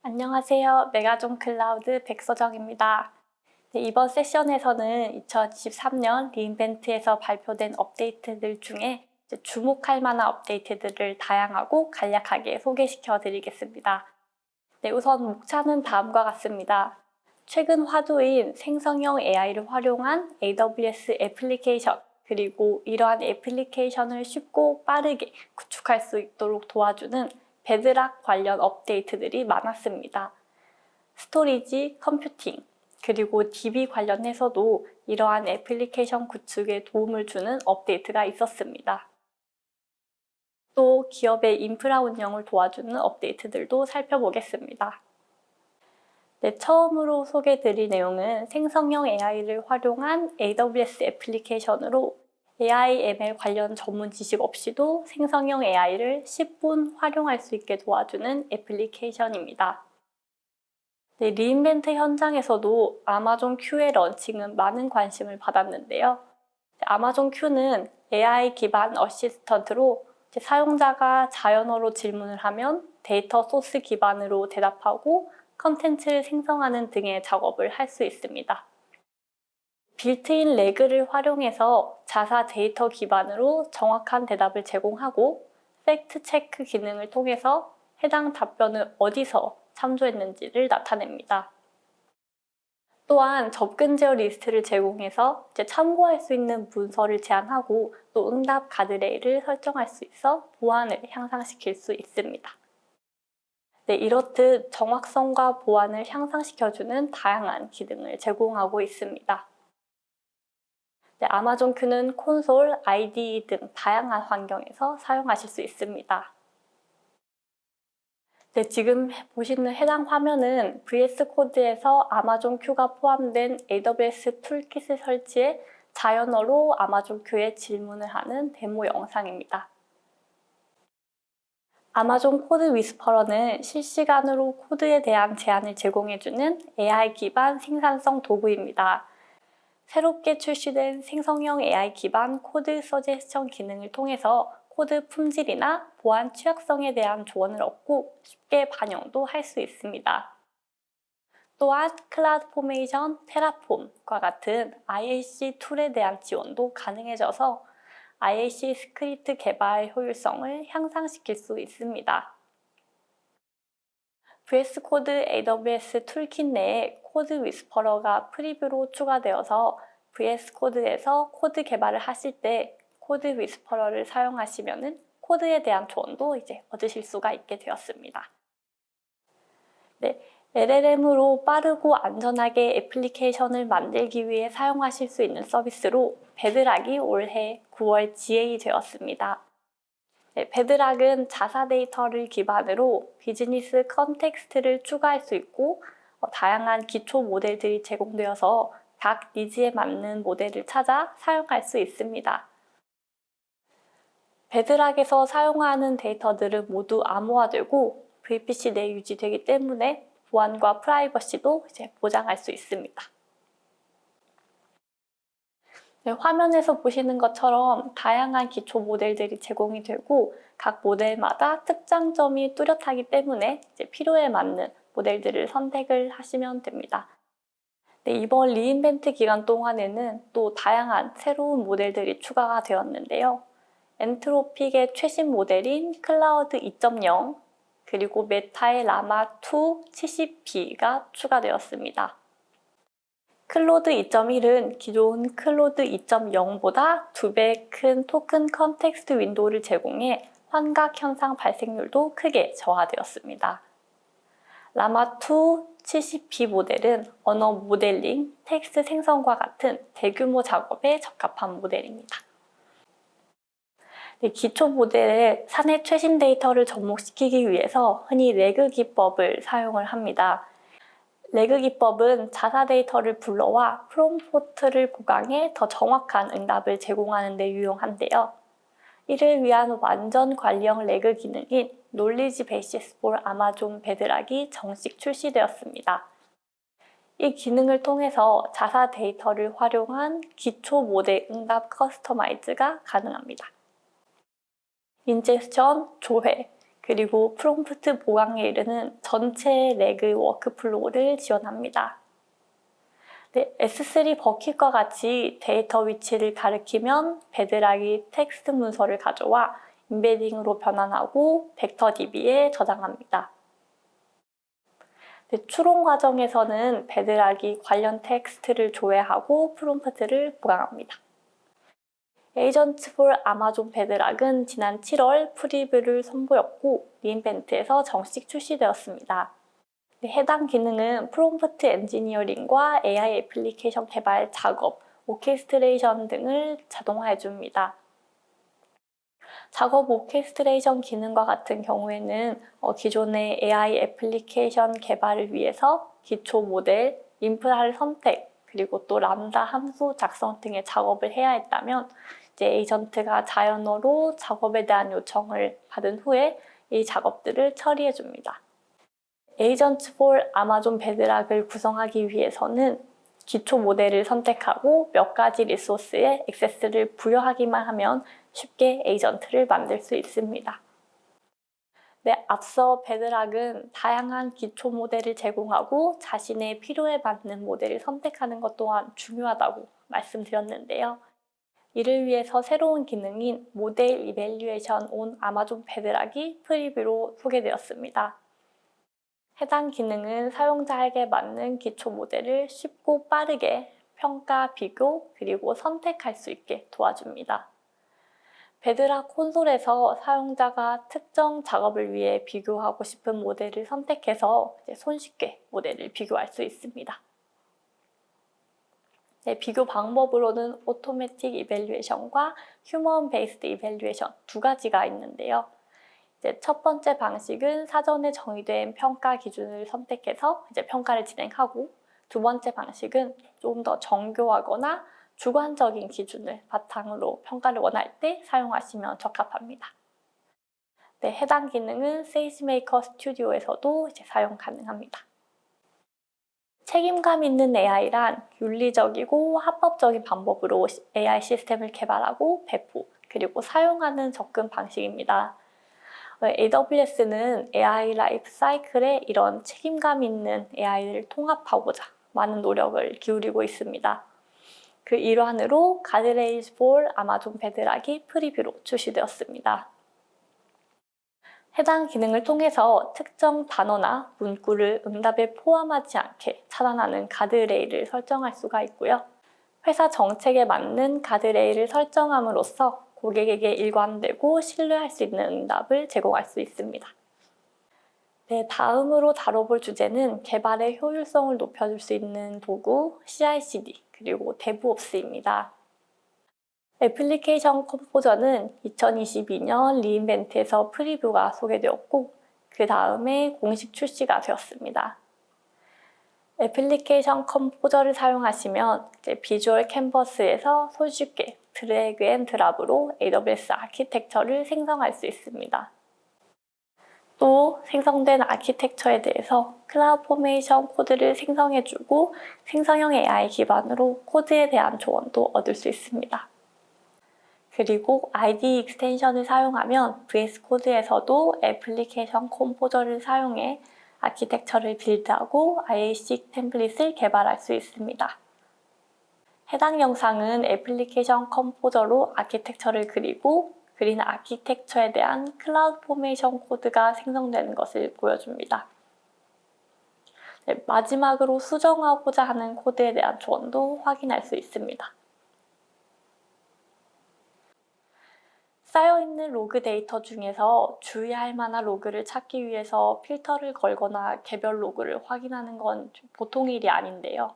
안녕하세요. 메가존 클라우드 백서정입니다. 이번 세션에서는 2023년 리인벤트에서 발표된 업데이트들 중에 주목할 만한 업데이트들을 다양하고 간략하게 소개시켜 드리겠습니다. 우선 목차는 다음과 같습니다. 최근 화두인 생성형 AI를 활용한 AWS 애플리케이션, 그리고 이러한 애플리케이션을 쉽고 빠르게 구축할 수 있도록 도와주는 베드락 관련 업데이트들이 많았습니다. 스토리지, 컴퓨팅, 그리고 DB 관련해서도 이러한 애플리케이션 구축에 도움을 주는 업데이트가 있었습니다. 또 기업의 인프라 운영을 도와주는 업데이트들도 살펴보겠습니다. 처음으로 소개드릴 내용은 생성형 AI를 활용한 AWS 애플리케이션으로 AI, ML 관련 전문 지식 없이도 생성형 AI를 10분 활용할 수 있게 도와주는 애플리케이션입니다. 리인벤트 현장에서도 아마존 Q의 런칭은 많은 관심을 받았는데요. 아마존 Q는 AI 기반 어시스턴트로 사용자가 자연어로 질문을 하면 데이터 소스 기반으로 대답하고 컨텐츠를 생성하는 등의 작업을 할 수 있습니다. 빌트인 레그를 활용해서 자사 데이터 기반으로 정확한 대답을 제공하고 팩트 체크 기능을 통해서 해당 답변을 어디서 참조했는지를 나타냅니다. 또한 접근 제어 리스트를 제공해서 참고할 수 있는 문서를 제안하고 또 응답 가드레일을 설정할 수 있어 보안을 향상시킬 수 있습니다. 이렇듯 정확성과 보안을 향상시켜주는 다양한 기능을 제공하고 있습니다. 아마존 Q는 콘솔, IDE 등 다양한 환경에서 사용하실 수 있습니다. 지금 보시는 해당 화면은 VS 코드에서 아마존 Q가 포함된 AWS 툴킷을 설치해 자연어로 아마존 Q에 질문을 하는 데모 영상입니다. 아마존 코드 위스퍼러는 실시간으로 코드에 대한 제안을 제공해주는 AI 기반 생산성 도구입니다. 새롭게 출시된 생성형 AI 기반 코드 서제스션 기능을 통해서 코드 품질이나 보안 취약성에 대한 조언을 얻고 쉽게 반영도 할 수 있습니다. 또한 클라우드포메이션, 테라폼과 같은 IAC 툴에 대한 지원도 가능해져서 IAC 스크립트 개발 효율성을 향상시킬 수 있습니다. VS 코드 AWS 툴킷 내에 코드 위스퍼러가 프리뷰로 추가되어서 VS 코드에서 코드 개발을 하실 때 코드 위스퍼러를 사용하시면 코드에 대한 조언도 얻으실 수가 있게 되었습니다. LLM으로 빠르고 안전하게 애플리케이션을 만들기 위해 사용하실 수 있는 서비스로 베드락이 올해 9월 GA 되었습니다. 베드락은 자사 데이터를 기반으로 비즈니스 컨텍스트를 추가할 수 있고 다양한 기초 모델들이 제공되어서 각 니즈에 맞는 모델을 찾아 사용할 수 있습니다. 베드락에서 사용하는 데이터들은 모두 암호화되고 VPC 내에 유지되기 때문에 보안과 프라이버시도 보장할 수 있습니다. 화면에서 보시는 것처럼 다양한 기초 모델들이 제공이 되고 각 모델마다 특장점이 뚜렷하기 때문에 필요에 맞는 모델들을 선택을 하시면 됩니다. 이번 리인벤트 기간 동안에는 또 다양한 새로운 모델들이 추가가 되었는데요. 엔트로픽의 최신 모델인 클라우드 2.0 그리고 메타의 라마 2 70B가 추가되었습니다. 클로드 2.1은 기존 클로드 2.0보다 2배 큰 토큰 컨텍스트 윈도우를 제공해 환각 현상 발생률도 크게 저하되었습니다. 라마 2 70B 모델은 언어 모델링, 텍스트 생성과 같은 대규모 작업에 적합한 모델입니다. 기초 모델의 사내 최신 데이터를 접목시키기 위해서 흔히 레그 기법을 사용을 합니다. 레그 기법은 자사 데이터를 불러와 프롬프트를 보강해 더 정확한 응답을 제공하는 데 유용한데요. 이를 위한 완전 관리형 레그 기능인 Knowledge Basis for Amazon Bedrock이 정식 출시되었습니다. 이 기능을 통해서 자사 데이터를 활용한 기초 모델 응답 커스터마이즈가 가능합니다. 인젝션, 조회, 그리고 프롬프트 보강에 이르는 전체 레그 워크플로우를 지원합니다. 네, S3 버킷과 같이 데이터 위치를 가리키면 베드락이 텍스트 문서를 가져와 임베딩으로 변환하고 벡터DB에 저장합니다. 네, 추론 과정에서는 베드락이 관련 텍스트를 조회하고 프롬프트를 보강합니다. 에이전트 폴 아마존 베드락은 지난 7월 프리뷰를 선보였고 리인벤트에서 정식 출시되었습니다. 해당 기능은 프롬프트 엔지니어링과 AI 애플리케이션 개발 작업, 오케스트레이션 등을 자동화해줍니다. 작업 오케스트레이션 기능과 같은 경우에는 기존의 AI 애플리케이션 개발을 위해서 기초 모델, 인프라를 선택, 그리고 또 람다 함수 작성 등의 작업을 해야 했다면 이제 에이전트가 자연어로 작업에 대한 요청을 받은 후에 이 작업들을 처리해 줍니다. 에이전트 폴 아마존 베드락을 구성하기 위해서는 기초 모델을 선택하고 몇 가지 리소스에 액세스를 부여하기만 하면 쉽게 에이전트를 만들 수 있습니다. 네, 앞서 베드락은 다양한 기초 모델을 제공하고 자신의 필요에 맞는 모델을 선택하는 것 또한 중요하다고 말씀드렸는데요. 이를 위해서 새로운 기능인 모델 이밸류에이션 온 아마존 베드락이 프리뷰로 소개되었습니다. 해당 기능은 사용자에게 맞는 기초 모델을 쉽고 빠르게 평가, 비교, 그리고 선택할 수 있게 도와줍니다. 베드락 콘솔에서 사용자가 특정 작업을 위해 비교하고 싶은 모델을 선택해서 손쉽게 모델을 비교할 수 있습니다. 네, 비교 방법으로는 오토매틱 이밸류에이션과 휴먼 베이스드 이밸류에이션 두 가지가 있는데요. 첫 번째 방식은 사전에 정의된 평가 기준을 선택해서 평가를 진행하고, 두 번째 방식은 조금 더 정교하거나 주관적인 기준을 바탕으로 평가를 원할 때 사용하시면 적합합니다. 네, 해당 기능은 세이지메이커 스튜디오에서도 사용 가능합니다. 책임감 있는 AI란 윤리적이고 합법적인 방법으로 AI 시스템을 개발하고 배포, 그리고 사용하는 접근 방식입니다. AWS는 AI 라이프 사이클에 이런 책임감 있는 AI를 통합하고자 많은 노력을 기울이고 있습니다. 그 일환으로 가드레일즈 폴 아마존 베드락이 프리뷰로 출시되었습니다. 해당 기능을 통해서 특정 단어나 문구를 응답에 포함하지 않게 차단하는 가드레일을 설정할 수가 있고요. 회사 정책에 맞는 가드레일을 설정함으로써 고객에게 일관되고 신뢰할 수 있는 응답을 제공할 수 있습니다. 네, 다음으로 다뤄볼 주제는 개발의 효율성을 높여줄 수 있는 도구 CI/CD 그리고 데브옵스입니다. 애플리케이션 컴포저는 2022년 리인벤트에서 프리뷰가 소개되었고 그 다음에 공식 출시가 되었습니다. 애플리케이션 컴포저를 사용하시면 비주얼 캔버스에서 손쉽게 드래그 앤 드랍으로 AWS 아키텍처를 생성할 수 있습니다. 또 생성된 아키텍처에 대해서 클라우드포메이션 코드를 생성해주고 생성형 AI 기반으로 코드에 대한 조언도 얻을 수 있습니다. 그리고 IDE 익스텐션을 사용하면 VS 코드에서도 애플리케이션 컴포저를 사용해 아키텍처를 빌드하고 IAC 템플릿을 개발할 수 있습니다. 해당 영상은 애플리케이션 컴포저로 아키텍처를 그리고 그린 아키텍처에 대한 클라우드 포메이션 코드가 생성되는 것을 보여줍니다. 네, 마지막으로 수정하고자 하는 코드에 대한 조언도 확인할 수 있습니다. 쌓여있는 로그 데이터 중에서 주의할 만한 로그를 찾기 위해서 필터를 걸거나 개별 로그를 확인하는 건 보통 일이 아닌데요.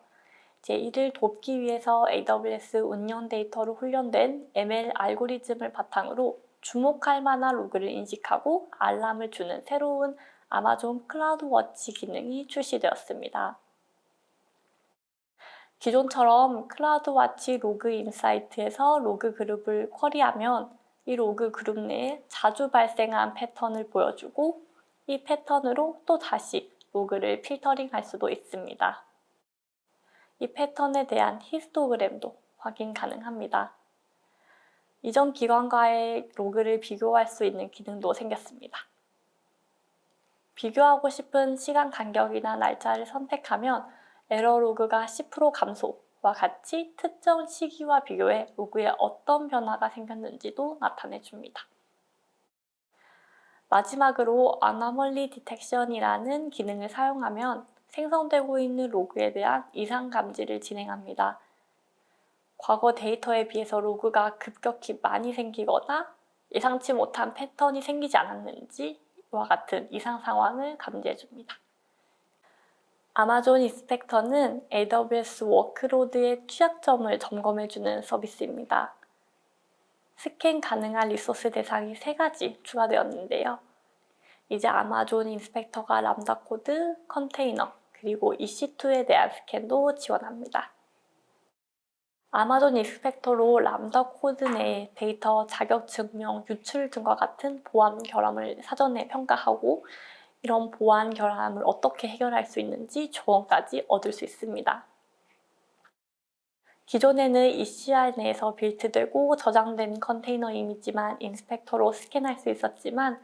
이를 돕기 위해서 AWS 운영 데이터로 훈련된 ML 알고리즘을 바탕으로 주목할 만한 로그를 인식하고 알람을 주는 새로운 아마존 클라우드워치 기능이 출시되었습니다. 기존처럼 클라우드워치 로그 인사이트에서 로그 그룹을 쿼리하면 이 로그 그룹 내에 자주 발생한 패턴을 보여주고 이 패턴으로 또 다시 로그를 필터링할 수도 있습니다. 이 패턴에 대한 히스토그램도 확인 가능합니다. 이전 기관과의 로그를 비교할 수 있는 기능도 생겼습니다. 비교하고 싶은 시간 간격이나 날짜를 선택하면 에러 로그가 10% 감소와 같이 특정 시기와 비교해 로그에 어떤 변화가 생겼는지도 나타내줍니다. 마지막으로 Anomaly Detection이라는 기능을 사용하면 생성되고 있는 로그에 대한 이상 감지를 진행합니다. 과거 데이터에 비해서 로그가 급격히 많이 생기거나 예상치 못한 패턴이 생기지 않았는지와 같은 이상 상황을 감지해줍니다. 아마존 인스펙터는 AWS 워크로드의 취약점을 점검해주는 서비스입니다. 스캔 가능한 리소스 대상이 3가지 추가되었는데요. 이제 아마존 인스펙터가 람다 코드, 컨테이너, 그리고 EC2에 대한 스캔도 지원합니다. 아마존 인스펙터로 람다 코드 내 데이터 자격 증명, 유출 등과 같은 보안 결함을 사전에 평가하고 이런 보안 결함을 어떻게 해결할 수 있는지 조언까지 얻을 수 있습니다. 기존에는 ECR 내에서 빌트되고 저장된 컨테이너 이미지만 인스펙터로 스캔할 수 있었지만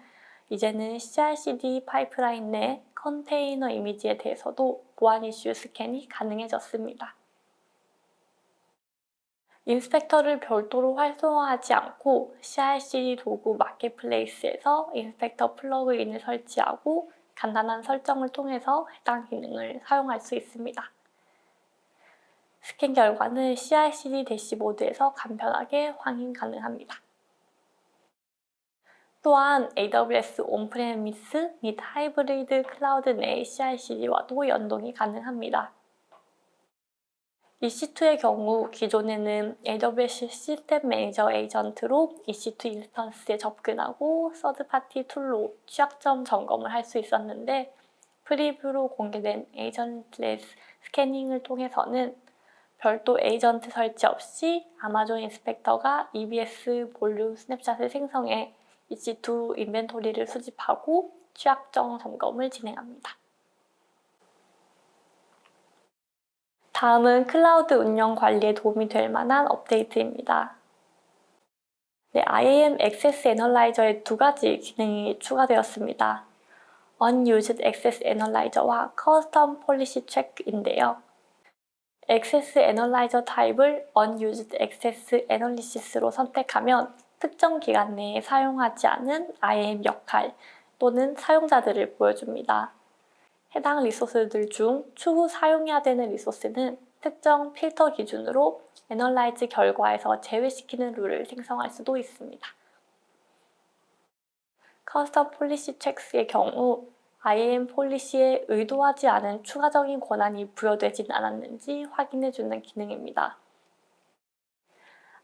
이제는 CI/CD 파이프라인 내 컨테이너 이미지에 대해서도 보안 이슈 스캔이 가능해졌습니다. 인스펙터를 별도로 활성화하지 않고 CI/CD 도구 마켓플레이스에서 인스펙터 플러그인을 설치하고 간단한 설정을 통해서 해당 기능을 사용할 수 있습니다. 스캔 결과는 CI/CD 대시보드에서 간편하게 확인 가능합니다. 또한 AWS 온프레미스 및 하이브리드 클라우드 내 CI/CD와도 연동이 가능합니다. EC2의 경우 기존에는 AWS 시스템 매니저 에이전트로 EC2 인스턴스에 접근하고 서드파티 툴로 취약점 점검을 할 수 있었는데 프리뷰로 공개된 에이전트레스 스캐닝을 통해서는 별도 에이전트 설치 없이 아마존 인스펙터가 EBS 볼륨 스냅샷을 생성해 EC2 인벤토리를 수집하고 취약점 점검을 진행합니다. 다음은 클라우드 운영 관리에 도움이 될 만한 업데이트입니다. IAM 액세스 애널라이저에 2가지 기능이 추가되었습니다. Unused Access Analyzer와 Custom Policy Check인데요. 액세스 애널라이저 타입을 Unused Access Analysis로 선택하면 특정 기간 내에 사용하지 않은 IAM 역할 또는 사용자들을 보여줍니다. 해당 리소스들 중 추후 사용해야 되는 리소스는 특정 필터 기준으로 애널라이즈 결과에서 제외시키는 룰을 생성할 수도 있습니다. 커스텀 폴리시 체크의 경우 IAM 폴리시에 의도하지 않은 추가적인 권한이 부여되진 않았는지 확인해주는 기능입니다.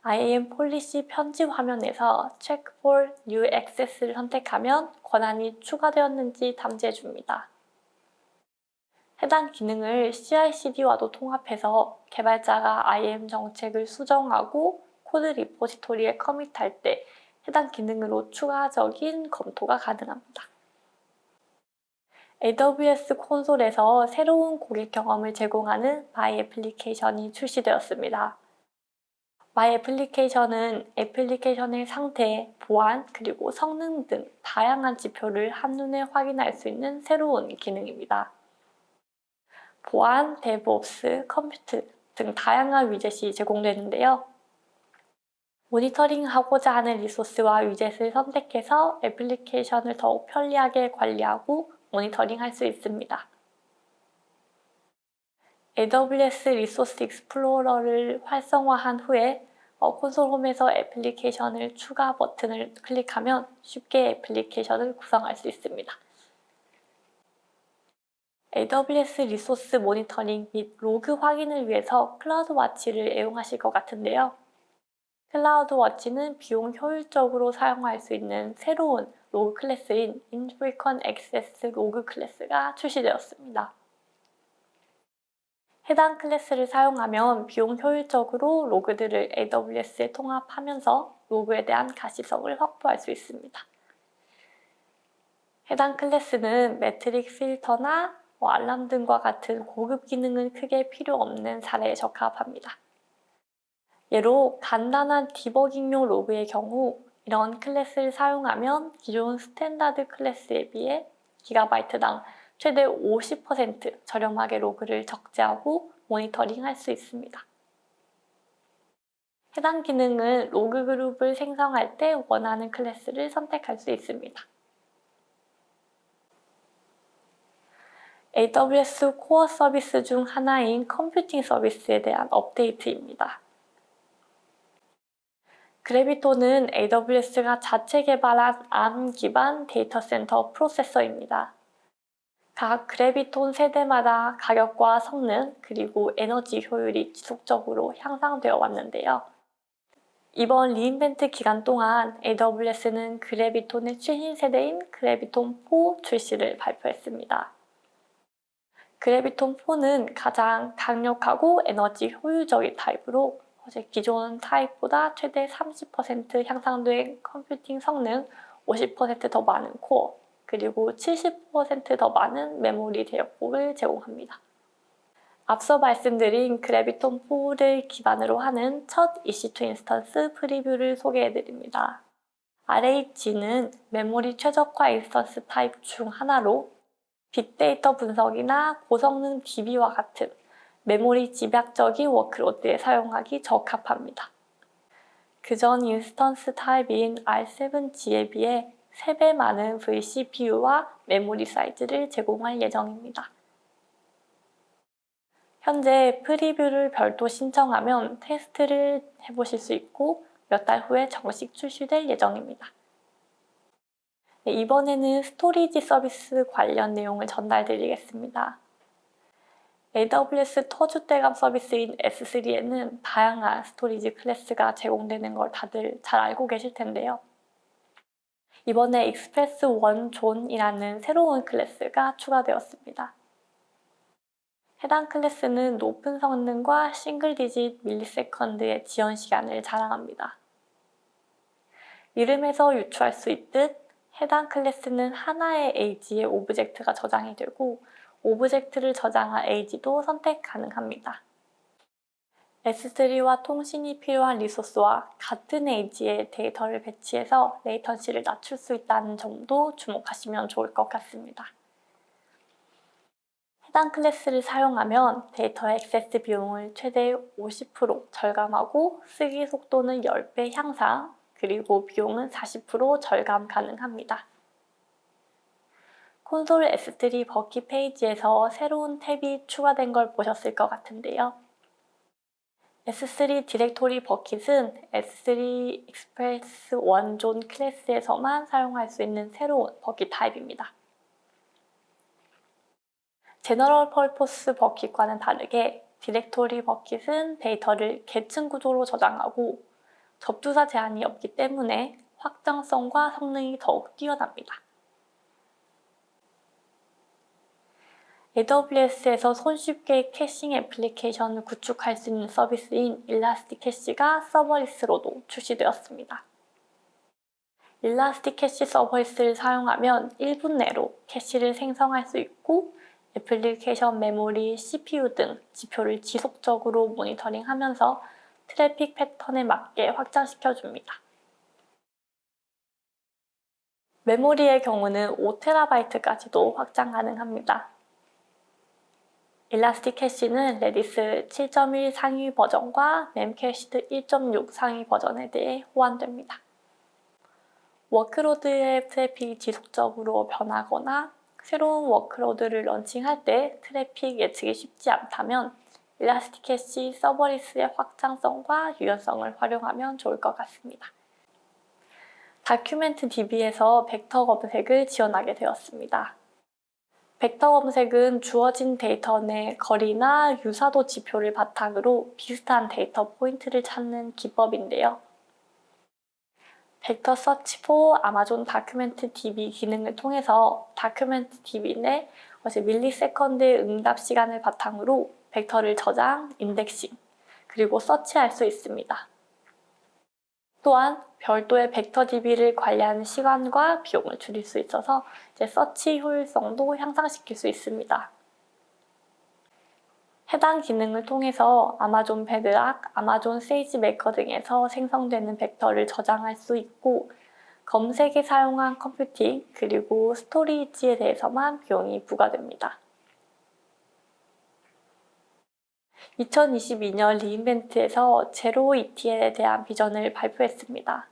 IAM 폴리시 편집 화면에서 Check for New Access를 선택하면 권한이 추가되었는지 탐지해줍니다. 해당 기능을 CI/CD와도 통합해서 개발자가 IAM 정책을 수정하고 코드 리포지토리에 커밋할 때 해당 기능으로 추가적인 검토가 가능합니다. AWS 콘솔에서 새로운 고객 경험을 제공하는 My 애플리케이션이 출시되었습니다. My 애플리케이션은 애플리케이션의 상태, 보안, 그리고 성능 등 다양한 지표를 한눈에 확인할 수 있는 새로운 기능입니다. 보안, 데브옵스, 컴퓨트 등 다양한 위젯이 제공되는데요. 모니터링하고자 하는 리소스와 위젯을 선택해서 애플리케이션을 더욱 편리하게 관리하고 모니터링할 수 있습니다. AWS 리소스 익스플로러를 활성화한 후에 콘솔 홈에서 애플리케이션을 추가 버튼을 클릭하면 쉽게 애플리케이션을 구성할 수 있습니다. AWS 리소스 모니터링 및 로그 확인을 위해서 클라우드워치를 애용하실 것 같은데요. 클라우드워치는 비용 효율적으로 사용할 수 있는 새로운 로그 클래스인 Infrequent Access 로그 클래스가 출시되었습니다. 해당 클래스를 사용하면 비용 효율적으로 로그들을 AWS에 통합하면서 로그에 대한 가시성을 확보할 수 있습니다. 해당 클래스는 매트릭 필터나 알람 등과 같은 고급 기능은 크게 필요 없는 사례에 적합합니다. 예로 간단한 디버깅용 로그의 경우 이런 클래스를 사용하면 기존 스탠다드 클래스에 비해 기가바이트당 최대 50% 저렴하게 로그를 적재하고 모니터링할 수 있습니다. 해당 기능은 로그 그룹을 생성할 때 원하는 클래스를 선택할 수 있습니다. AWS 코어 서비스 중 하나인 컴퓨팅 서비스에 대한 업데이트입니다. 그래비톤은 AWS가 자체 개발한 ARM 기반 데이터 센터 프로세서입니다. 각 그래비톤 세대마다 가격과 성능 그리고 에너지 효율이 지속적으로 향상되어 왔는데요. 이번 리인벤트 기간 동안 AWS는 그래비톤의 최신 세대인 그래비톤4 출시를 발표했습니다. 그래비톤4는 가장 강력하고 에너지 효율적인 타입으로 기존 타입보다 최대 30% 향상된 컴퓨팅 성능, 50% 더 많은 코어, 그리고 70% 더 많은 메모리 대역폭을 제공합니다. 앞서 말씀드린 그래비톤4를 기반으로 하는 첫 EC2 인스턴스 프리뷰를 소개해드립니다. RH는 메모리 최적화 인스턴스 타입 중 하나로 빅데이터 분석이나 고성능 DB와 같은 메모리 집약적인 워크로드에 사용하기 적합합니다. 그전 인스턴스 타입인 R7G에 비해 3배 많은 vCPU와 메모리 사이즈를 제공할 예정입니다. 현재 프리뷰를 별도 신청하면 테스트를 해보실 수 있고 몇 달 후에 정식 출시될 예정입니다. 이번에는 스토리지 서비스 관련 내용을 전달드리겠습니다. AWS 터줏대감 서비스인 S3에는 다양한 스토리지 클래스가 제공되는 걸 다들 잘 알고 계실 텐데요. 이번에 익스프레스 1 존이라는 새로운 클래스가 추가되었습니다. 해당 클래스는 높은 성능과 싱글 디짓 밀리세컨드의 지연 시간을 자랑합니다. 이름에서 유추할 수 있듯 해당 클래스는 하나의 에이지에 오브젝트가 저장이 되고 오브젝트를 저장한 에이지도 선택 가능합니다. S3와 통신이 필요한 리소스와 같은 에이지에 데이터를 배치해서 레이턴시를 낮출 수 있다는 점도 주목하시면 좋을 것 같습니다. 해당 클래스를 사용하면 데이터 액세스 비용을 최대 50% 절감하고 쓰기 속도는 10배 향상, 그리고 비용은 40% 절감 가능합니다. 콘솔 S3 버킷 페이지에서 새로운 탭이 추가된 걸 보셨을 것 같은데요. S3 디렉토리 버킷은 S3 익스프레스 1 존 클래스에서만 사용할 수 있는 새로운 버킷 타입입니다. 제너럴 퍼포스 버킷과는 다르게 디렉토리 버킷은 데이터를 계층 구조로 저장하고 접두사 제한이 없기 때문에 확장성과 성능이 더욱 뛰어납니다. AWS에서 손쉽게 캐싱 애플리케이션을 구축할 수 있는 서비스인 일라스틱캐시가 서버리스로도 출시되었습니다. 일라스틱캐시 서버리스를 사용하면 1분 내로 캐시를 생성할 수 있고 애플리케이션 메모리, CPU 등 지표를 지속적으로 모니터링하면서 트래픽 패턴에 맞게 확장시켜줍니다. 메모리의 경우는 5TB까지도 확장 가능합니다. 일라스틱캐시는 레디스 7.1 상위 버전과 멤캐시드 1.6 상위 버전에 대해 호환됩니다. 워크로드의 트래픽이 지속적으로 변하거나 새로운 워크로드를 런칭할 때 트래픽 예측이 쉽지 않다면 일라스틱캐시 서버리스의 확장성과 유연성을 활용하면 좋을 것 같습니다. 다큐멘트 DB에서 벡터 검색을 지원하게 되었습니다. 벡터 검색은 주어진 데이터 내 거리나 유사도 지표를 바탕으로 비슷한 데이터 포인트를 찾는 기법인데요. 벡터 서치 포 아마존 다큐멘트 DB 기능을 통해서 다큐멘트 DB 내 밀리세컨드의 응답 시간을 바탕으로 벡터를 저장, 인덱싱, 그리고 서치할 수 있습니다. 또한 별도의 벡터 DB를 관리하는 시간과 비용을 줄일 수 있어서 서치 효율성도 향상시킬 수 있습니다. 해당 기능을 통해서 아마존 베드락, 아마존 세이지 메커 등에서 생성되는 벡터를 저장할 수 있고 검색에 사용한 컴퓨팅 그리고 스토리지에 대해서만 비용이 부과됩니다. 2022년 리인벤트에서 제로 ETL에 대한 비전을 발표했습니다.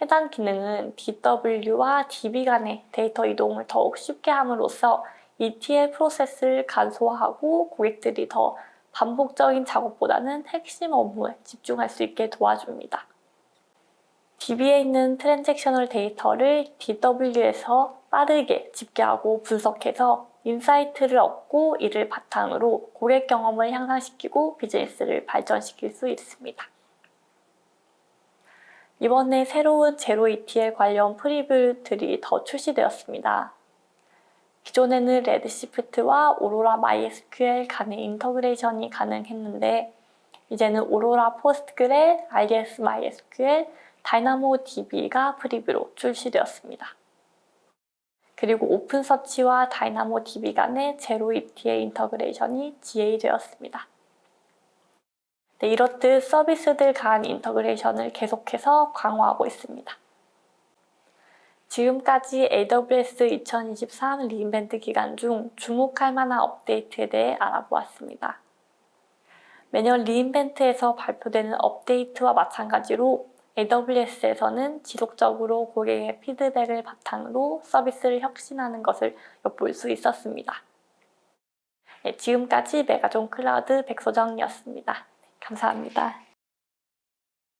해당 기능은 DW와 DB 간의 데이터 이동을 더욱 쉽게 함으로써 ETL 프로세스를 간소화하고 고객들이 더 반복적인 작업보다는 핵심 업무에 집중할 수 있게 도와줍니다. DB에 있는 트랜잭셔널 데이터를 DW에서 빠르게 집계하고 분석해서 인사이트를 얻고 이를 바탕으로 고객 경험을 향상시키고 비즈니스를 발전시킬 수 있습니다. 이번에 새로운 제로 ETL 관련 프리뷰들이 더 출시되었습니다. 기존에는 레드시프트와 오로라 MySQL 간의 인터그레이션이 가능했는데 이제는 오로라 포스트그레, RDS MySQL, 다이나모DB가 프리뷰로 출시되었습니다. 그리고 오픈서치와 다이나모DB 간의 제로 ETL 인터그레이션이 GA되었습니다. 네, 이렇듯 서비스들 간 인터그레이션을 계속해서 강화하고 있습니다. 지금까지 AWS 2023 리인벤트 기간 중 주목할 만한 업데이트에 대해 알아보았습니다. 매년 리인벤트에서 발표되는 업데이트와 마찬가지로 AWS에서는 지속적으로 고객의 피드백을 바탕으로 서비스를 혁신하는 것을 엿볼 수 있었습니다. 네, 지금까지 메가존 클라우드 백소정이었습니다. 감사합니다.